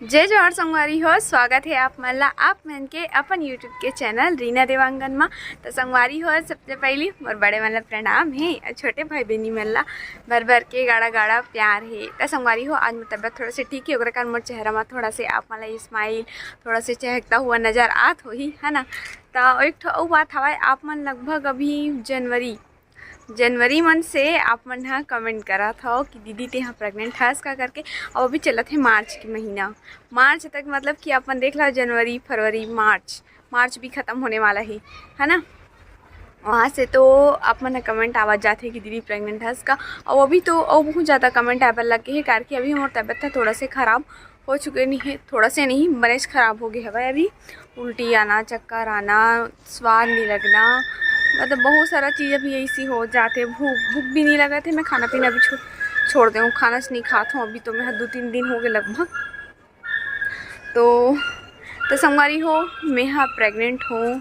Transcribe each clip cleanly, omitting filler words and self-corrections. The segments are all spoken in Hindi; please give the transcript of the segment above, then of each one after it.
जय जोहर संगवारी हो। स्वागत है आप मन ला आप मन के अपन यूट्यूब के चैनल रीना देवांगन में। तो संगवारी हो, सबसे पहली मोर बड़े मन ला प्रणाम है और छोटे भाई बहनी मन ला भर भर के गाड़ा गाड़ा प्यार है। तो संगवारी हो, आज मेरी तबियत थोड़ा सी ठीक है, ओकरे कारण मोर चेहरा में थोड़ा से आप मन ला स्माइल थोड़ा से चहकता हुआ नज़र आत होही, है ना। तो एक ठो बात हवा, आप मन लगभग अभी जनवरी मन से आप मन हाँ कमेंट करा था कि दीदी तेहाँ प्रेग्नेंट हस का करके। और अभी चलत है मार्च के महीना, मार्च तक मतलब कि अपन देख ला जनवरी फरवरी मार्च भी ख़त्म होने वाला है ना। वहाँ से तो आप मन कमेंट आवाज़ जाते हैं कि दीदी प्रेग्नेंट हस का। और अभी तो और बहुत ज़्यादा कमेंट आने लगे है करके अभी हमारी तबीयत था थोड़ा से ख़राब हो चुके नहीं है, थोड़ा से नहीं बनेज ख़राब हो गए है भाई। अभी उल्टी आना, चक्कर आना, स्वाद नहीं लगना, मतलब बहुत सारा चीज़ अभी ऐसी हो जाते। भूख भी नहीं लगा थे, मैं खाना पीना भी छोड़ दे हूँ, खाना से नहीं खाता हूँ अभी तो मैं 2-3 दिन हो गए लगभग। तो संगवारी हो, मैं हाँ प्रेग्नेंट हूँ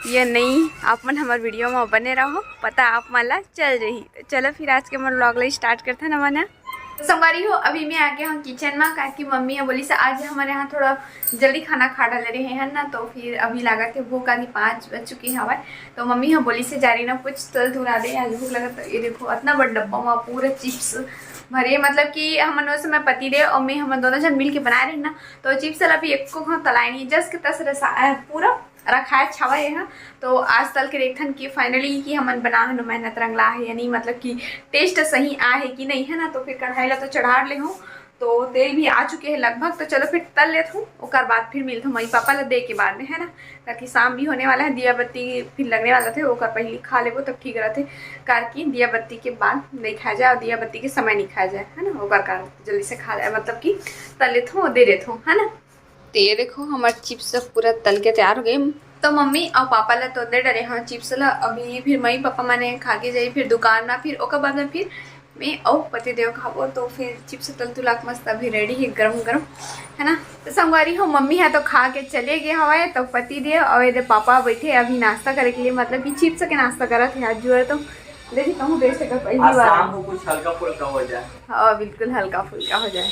या नहीं, आप मन हमारे वीडियो में बने रहो, पता आप मन ला चल रही। तो चलो फिर आज के हमारे व्लॉग ला स्टार्ट करते हैं ना मना। संगवारी हो, अभी मैं आ गया हूँ किचन में, कहा कि मम्मी है बोली से आज हमारे यहाँ थोड़ा जल्दी खाना खा डाले रहे हैं ना। तो फिर अभी लगा के भूख आदि 5 बज चुकी हवा। तो मम्मी हाँ बोली से जा रही ना कुछ तल धुरा दे, आज भूख लगा। तो ये देखो इतना बड़ा डब्बा में पूरा चिप्स भरे, मतलब कि हम समय पति दे और मैं हम दोनों जन मिल के बना रहे ना। तो चिप्स अभी एक को तलाए नहीं, जस्ट तस पूरा रखा है छावा है। तो आज तल के देखन कि फाइनली कि हमन बना है मेहनत रंगला है या नहीं, मतलब कि टेस्ट सही आ है कि नहीं, है ना। तो फिर कढ़ाई ला तो चढ़ा ले हूँ, तो तेल भी आ चुके हैं लगभग। तो चलो फिर तल लेता हूँ, और बाद फिर मिलता हूँ मई पापा ला दे के बाद में, है ना। ताकि शाम भी होने वाला है, दिया बत्ती फिर लगने वाला थे, ओकर पहले खा लेबो तब ठीक रहते। कार की दिया बत्ती के बाद नहीं खाया जाए और दिया बत्ती के समय नहीं खाया जाए, है ना। ओकर कार जल्दी से खा जाए, मतलब कि तल लेता हूँ और दे देता हूँ, है ना। तो ये देखो हमारे चिप्स सब पूरा तल के तैयार हो गए। तो मम्मी और पापा ला तो दे डरे हाँ चिप्स ला। अभी फिर मई पापा मैंने खा के जाई फिर दुकान में, फिर ओकर बाद में फिर मैं और पति देव खाबो। तो फिर चिप्स तल तुलाक मस्त अभी रेडी है गरम गरम, है ना। तो संगवारी हो, मम्मी है तो खा के चले गए हवाए। तो पति देव और ये पापा बैठे अभी नाश्ता करे के लिए, मतलब कि चिप्स के नाश्ता करा थे आज जो है। तो देखिए कहूँ टेस्ट कर पहली बार शाम को कुछ हल्का फुल्का हो जाए। हाँ बिल्कुल हल्का फुल्का हो जाए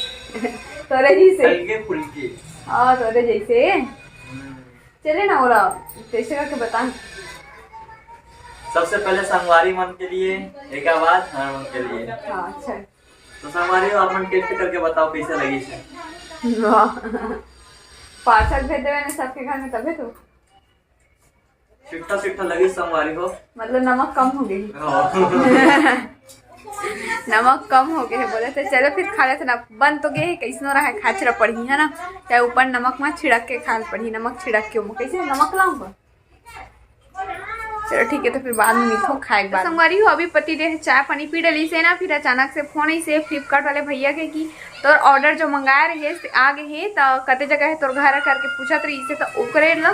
तोरे जैसे हल्के फुल्के। हाँ तोरे जैसे चले ना, और टेस्ट करके बता। सबसे पहले संगवारी मन के लिए एक आवाज हर मन के लिए। हाँ अच्छा। तो संगवारी आप मन टेस्ट करके बताओ कैसे लगी से। पार्सल भेज देवे ना सबके घर में, तबे तो सिट्टा लगी संगवारी हो, मतलब नमक कम हो गई नमक कम हो गए है बोले थे। चलो फिर खा लेते ना, बन तो गए कैसनो रहा खा छिड़ा पड़ी, है ना। चाहे ऊपर नमक में छिड़क के खा पड़ी, नमक छिड़क के कैसे नमक लाऊंगा। चलो ठीक है, तो फिर बाद में मिलता हूँ खाए के बाद। संगवारी हो, अभी पति दे चाय पानी पी डली से ना, फिर अचानक से फोन ही से फ्लिपकार्ट वाले भैया के कि तोर ऑर्डर जो मंगाए रहे आ गए है, तो कते जगह है तोर घर करके पूछत रही से। तो ओकरे ला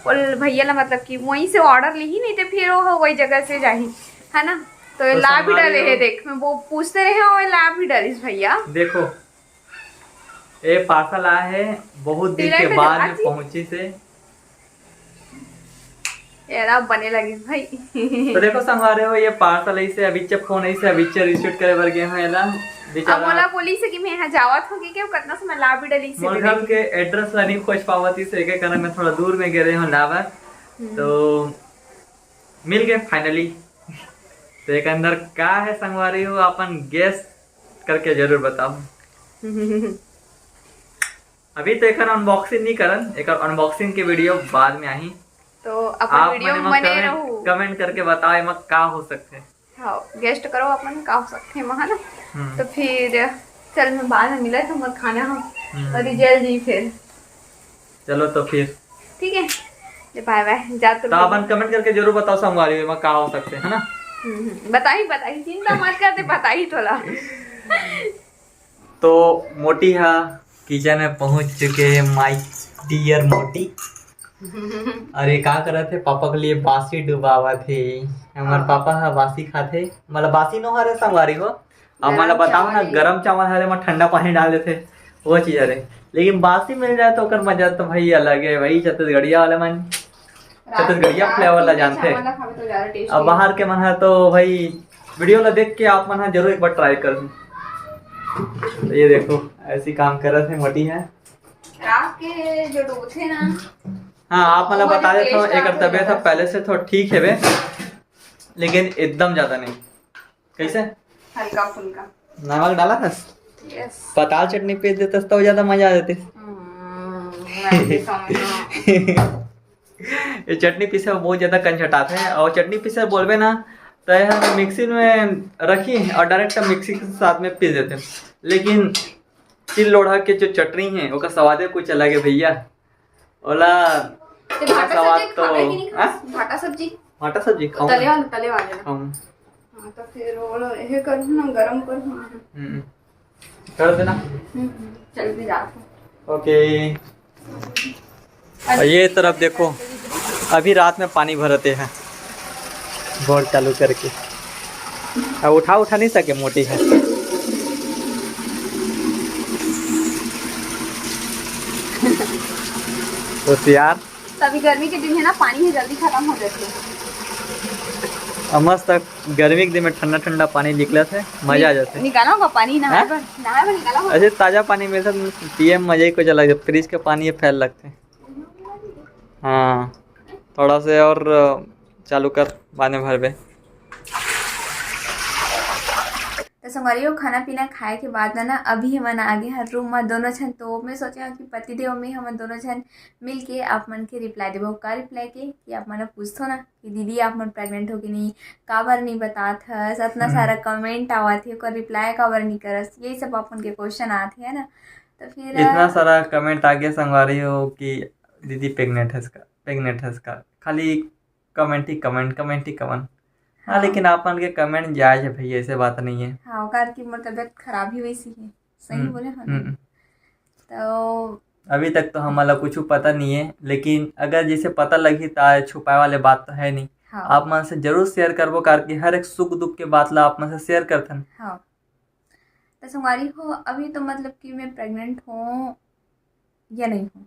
भैया ला मतलब कि वहीं से ऑर्डर ली ही नहीं थे, फिर वो वही जगह से जाही, है ना। तो ये ला भी डाले है, देख मैं वो पूछते रहे और ला भी डालिस भैया। देखो ये पार्सल आया है बहुत दिन के बाद में पहुंची से, यार बने लगी भाई तो देखो संगवारे हो ये पार्सल ऐसे अभी फोन ऐसे अभी रिसीव करे बर गए हैं एला बेचारा। अब मोला बोली से कि मैं यहां जावत हूं कि कितना समय ला भी डाली से मोर घर के एड्रेस ला नहीं खोज पावती से के कारण मैं थोड़ा दूर में गए हूं लावा। तो मिल गए फाइनली। तो एक अंदर क्या है संगवारी हो, अपन गेस करके जरूर बताओ अभी तो एक अनबॉक्सिंग नहीं करन, एक अनबॉक्सिंग के वीडियो बाद में आई। तो अपन वीडियो में बने रहो, कमेंट करके बताओ एमा का हो सकते हैं। हाँ गेस्ट करो अपन का हो सकते हैं वहाँ ना। तो फिर चल मैं बाद में मिला था खाना हम और जल्दी फिर चलो तो फिर ठीक है, बाय बाय जा। तो अपन कमेंट करके जरूर बताओ संगवारी में का हो सकते हैं ना। बताई चिंता मत करते, बताई थोड़ा तो मोटी हा किचन में पहुंच चुके हैं माय डियर मोटी। अरे का करे थे पापा के लिए बासी डुबावा थे। हमारे पापा हा बासी खाते, मतलब बासी नो हरे संगवारी हो। अब मतलब बताओ ना गरम चावल हरे में ठंडा पानी डाल देते वो चीज अरे, लेकिन बासी मिल जाए तो कर मजा तो भाई अलग है भाई। छत्तीसगढ़िया वाले मन छत्तीसगढ़िया फ्लेवर ला जानते हैं। अब बाहर के मन है तो भाई वीडियो ला देख के आप मन जरूर एक बार ट्राई कर। तो ये देखो ऐसी काम कर रहे थे मोटी है। आपके जो डो थे ना, हाँ आप मतलब वो बता जो देते हो, taste एक आता तबीयत है। पहले से थोड़ा ठीक है वे, लेकिन एकदम ज्यादा नहीं। कैसे हल्का फुल्का। नमक डाला था, यस। पताल चटनी पीस देते तो ज्यादा मजा आ जाती। मैं भी समझ ये चटनी पीसे में बहुत ज्यादा कंचटाते हैं, और चटनी पीसे बोलबे ना तो यह मिक्सी में रखी और डायरेक्ट मिक्सी के साथ में पीस देते हैं। लेकिन सिल लोढ़ा के जो चटनी है उसका स्वाद कुछ अलग है भैया। ओला भाटा स्वाद सब्जी तो खावे कि नहीं हाँ? भाटा सब्जी, भाटा सब्जी खाऊं तले वाले ना। खाऊं। हाँ तो फिर वो ये कर ना, गरम कर कर देना। चल भी जाता। ओके। और ये तरफ देखो, अभी रात में पानी भरते हैं बोर चालू करके। अब उठा नहीं सके, मोटी है। तो यार तभी गर्मी के दिन है ना, पानी है जल्दी खत्म हो जाती है। मस्त गर्मी के दिन में ठंडा ठंडा पानी निकले थे, मजा आ जाते। निकाला होगा पानी, नहाए पर निकाला होगा। ऐसे ताजा पानी मिलता तो पिए मजे ही कुछ अलग है। फ्रिज के पानी ये फैल लगते। हाँ थोड़ा से और चालू कर, बाद में भर बे। तो संगवारी खाना पीना खाए के बाद ना अभी हमन आगे हर रूम में दोनों छन, तो मैं सोचा कि पतिदेव में हम दोनों छन मिल के आप मन के रिप्लाई देबो। का रिप्लाई के कि आप मन पूछतो ना कि दीदी आप मन प्रेग्नेंट हो कि नहीं, काबर नहीं बतात हस, इतना सारा कमेंट आवत है, ओकर रिप्लाई काबर नहीं करस, यही सब अपन के क्वेश्चन आते है ना। तो फिर इतना सारा कमेंट आ गया संगवारी हो कि दीदी प्रेग्नेंट है इसका, खाली कमेंट ही कमेंट। हाँ लेकिन आप मन के कमेंट जायज है भैया, ऐसे बात नहीं है। हाँ कार की मोर तबियत खराब ही वैसी है, सही बोले हाँ। तो अभी तक तो हमारा कुछ पता नहीं है, लेकिन अगर जैसे पता लगी तो छुपाए वाले बात तो है नहीं। हाँ। आप मन से जरूर शेयर करबो, कार की हर एक सुख दुख के बात ला आप मन से शेयर करथन। हाँ तो संगवारी हो, अभी तो मतलब कि मैं प्रेग्नेंट हूँ या नहीं हूँ,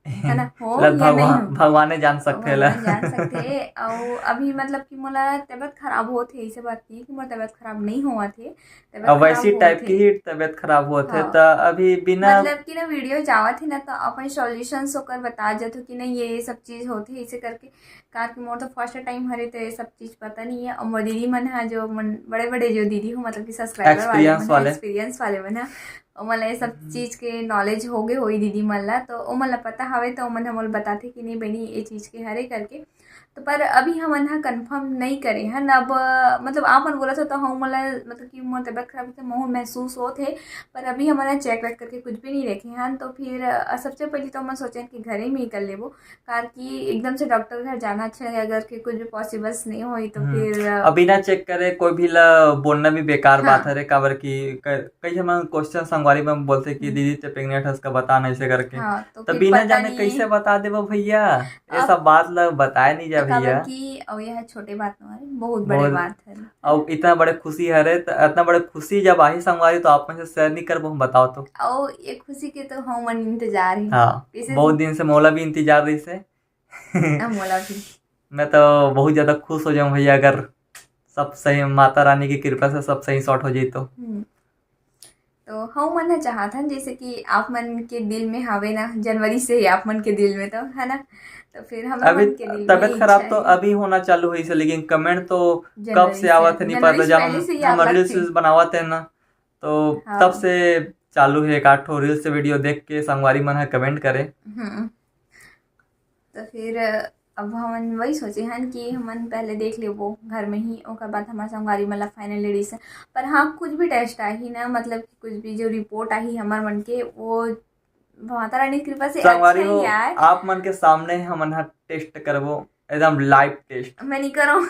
है ना, हो या नहीं हो भगवान जान सकते भगवान जान सकते। और अभी मतलब कि मोला तबियत खराब हो थे, ऐसे बात नहीं कि मोला तबियत खराब नहीं हुआ थे, अब वैसी टाइप की ही तबियत खराब हुआ थे। तो अभी बिना मतलब कि ना वीडियो जावा थी ना, तो अपन सॉल्यूशंस होकर बता जाते कि नहीं ये सब चीज़ होती है ऐसे करके। कहा कि मोर तो फर्स्ट टाइम हरे, तो ये सब चीज़ पता नहीं है। और मोर दीदी मन है जो बड़े बड़े जो दीदी हो, मतलब कि सब्सक्राइबर वाले एक्सपीरियंस वाले मन है, ओमन ये सब चीज़ के नॉलेज हो गए होई दीदी मन ला, तो ओमन ला पता हवे, तो ओमन हमन बताते कि नहीं बहनी ये चीज़ के हरे करके। तो पर अभी हमन हा कंफर्म नहीं करे हैं अब, मतलब आप मन बोला था तो हम मला मतलब कि मोर तबियत खराब थे, मोह महसूस हो थे, पर अभी हमारा चेक वेक करके कुछ भी नहीं रखे हैं। तो फिर सबसे पहले तो हम सोचे कि घर ही में ही कर लेबो, कार की एकदम से डॉक्टर घर जाना अच्छा है, अगर कि कुछ भी पॉसिबल्स नहीं हुई तो फिर अभी ना चेक करे कोई भी ला बोलना भी बेकार बात है रे। काबर की कई जमा क्वेश्चन संगवारी में बोलते कि दीदी ते प्रेग्नेंट है उसका बताना ऐसे करके। हाँ, तो बिना जाने कैसे बता देबो भैया, ये सब बात ला बताए नहीं जा भैया। कि और यह छोटे बात न बहुत बड़े बात है। और इतना बड़े खुशी है रे, तो इतना बड़े खुशी जब आही संगवारी तो आप में से शेयर नहीं करबो, हम बताओ तो। और ये खुशी के तो हम मन इंतजार है। हाँ बहुत दिन से मौला भी इंतजार रही से। मौला भी मैं तो बहुत ज्यादा खुश हो जाऊं भैया, अगर सब सही माता रानी की कृपा से सब सही शॉर्ट हो जाए तो। तो हम मन चाहत हन जैसे कि आप मन के दिल में हवे ना, जनवरी से ही आप मन के दिल में तो है ना, तो फिर हम अभी मन के दिल तबियत खराब तो अभी होना चालू हुई से, लेकिन कमेंट तो कब से आवत है नहीं पता। जब हम रील्स बनावत है ना, तो तब से चालू है। एक 8 रील्स से वीडियो देख के संगवारी मन कमेंट करे। तो फिर अब हम वही सोचे हैं कि हम पहले देख ले वो घर में ही, और बाद हमारे संगवारी मतलब फाइनल लेडीज। पर हाँ कुछ भी टेस्ट आई ना, मतलब कुछ भी जो रिपोर्ट आई हमारे मन के, वो माता रानी की कृपा से अच्छा ही आए। आप मन के सामने हम टेस्ट करबो, एकदम लाइव टेस्ट। मैं नहीं करूँ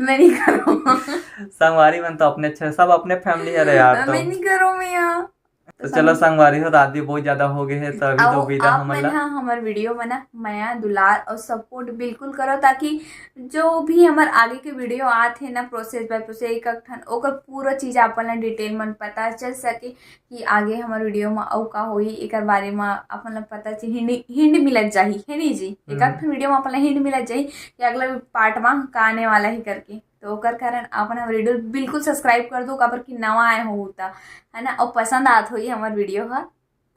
मैं नहीं करूँ संगवारी मन तो अपने अच्छे, सब अपने फैमिली है रे यार। तो मैं नहीं करूँ मैं यहाँ। तो चलो संगवारी हो, रात भी बहुत ज्यादा हो गए है, तो अभी तो विदा हमला। हमारे वीडियो में ना माया दुलार और सपोर्ट बिल्कुल करो, ताकि जो भी हमारे आगे के वीडियो आते हैं ना, प्रोसेस बाय प्रोसेस एक ठन ओकर पूरा चीज़ अपन डिटेल में पता चल सके कि आगे हमारे वीडियो में औ का होई, एक बारे में अपन पता हिंड मिलत जाही है नहीं जी। एक ठन वीडियो में अपन हिंड मिलत जाही कि अगला पार्ट में का आने वाला ही करके। तो ओकर कारण अपन हम वीडियो बिल्कुल सब्सक्राइब कर दो, काबर कि नवा आए हो होता है ना, और पसंद आत होई हमार वीडियो है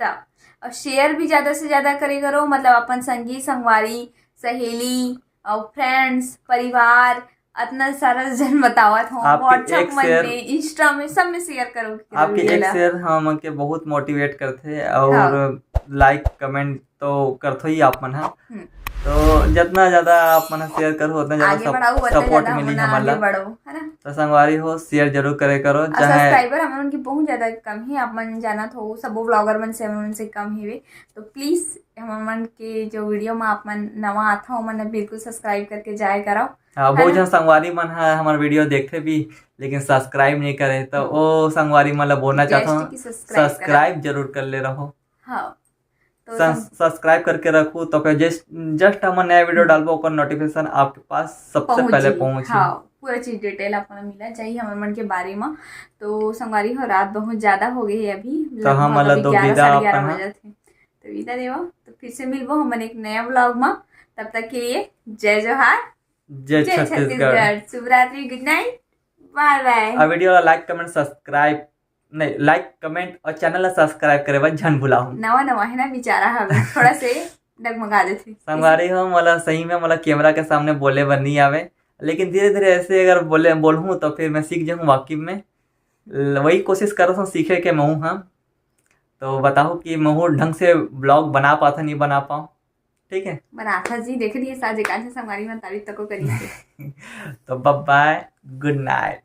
तब और शेयर भी ज़्यादा से ज़्यादा करे करो, मतलब अपन संगी संगवारी सहेली और फ्रेंड्स परिवार इतना सारा जन बतावत हो, व्हाट्सएप में इंस्टा में सब में शेयर करो। आपके एक शेयर हम के बहुत मोटिवेट करते और लाइक कमेंट तो करथो ही आप मन। तो जितना ज्यादा आप मन शेयर करो उतना ज्यादा सपोर्ट मिली हमारा। तो संगवारी हो शेयर जरूर करे करो। सब्सक्राइबर हम उनकी बहुत ज्यादा कम ही, आप मन जानत हो सब व्लॉगर मन से हम उनसे कम ही। तो प्लीज हम मन के जो वीडियो में आप मन नवा आता हो मन बिल्कुल सब्सक्राइब करके जाए करो। बहुत जन संगवारी मन है हमारे वीडियो देखते भी लेकिन सब्सक्राइब नहीं करे, तो वो संगवारी मन बोलना चाहता हूँ सब्सक्राइब जरूर कर ले रहो। हाँ सब्सक्राइब करके रखो तो फिर जस्ट हम नया वीडियो डालबो ओकर नोटिफिकेशन आपके पास सबसे पहले पहुंचे। हाँ पूरा चीज डिटेल आपको मिला चाहिए हमारे मन के बारे में। तो संगवारी हो रात बहुत ज्यादा हो गई है अभी, तो हम मतलब 11 बजे थे तो विदा देवा। तो फिर से मिलबो हम एक नया ब्लॉग में, तब तक के लिए जय जोहार जय छत्तीसगढ़, शुभ रात्रि, good night, bye bye. Video like comment subscribe नहीं लाइक कमेंट और चैनल सब्सक्राइब करे बस झन भुलाऊं। नवा है ना बेचारा हमें थोड़ा से डगमगा देते संगवारी हो मतलब सही में मतलब कैमरा के सामने बोले बर नहीं आवे, लेकिन धीरे धीरे ऐसे अगर बोलूँ तो फिर मैं सीख जाऊँ वाकई में। वही कोशिश कर रहा हूँ सीखे के महू हम। तो बताओ कि महू ढंग से ब्लॉग बना पाता नहीं बना पाऊँ। ठीक है बनाथा जी देख लिए साजे कान से संगवारी में तारीफ तक करी। तो बाय गुड नाइट।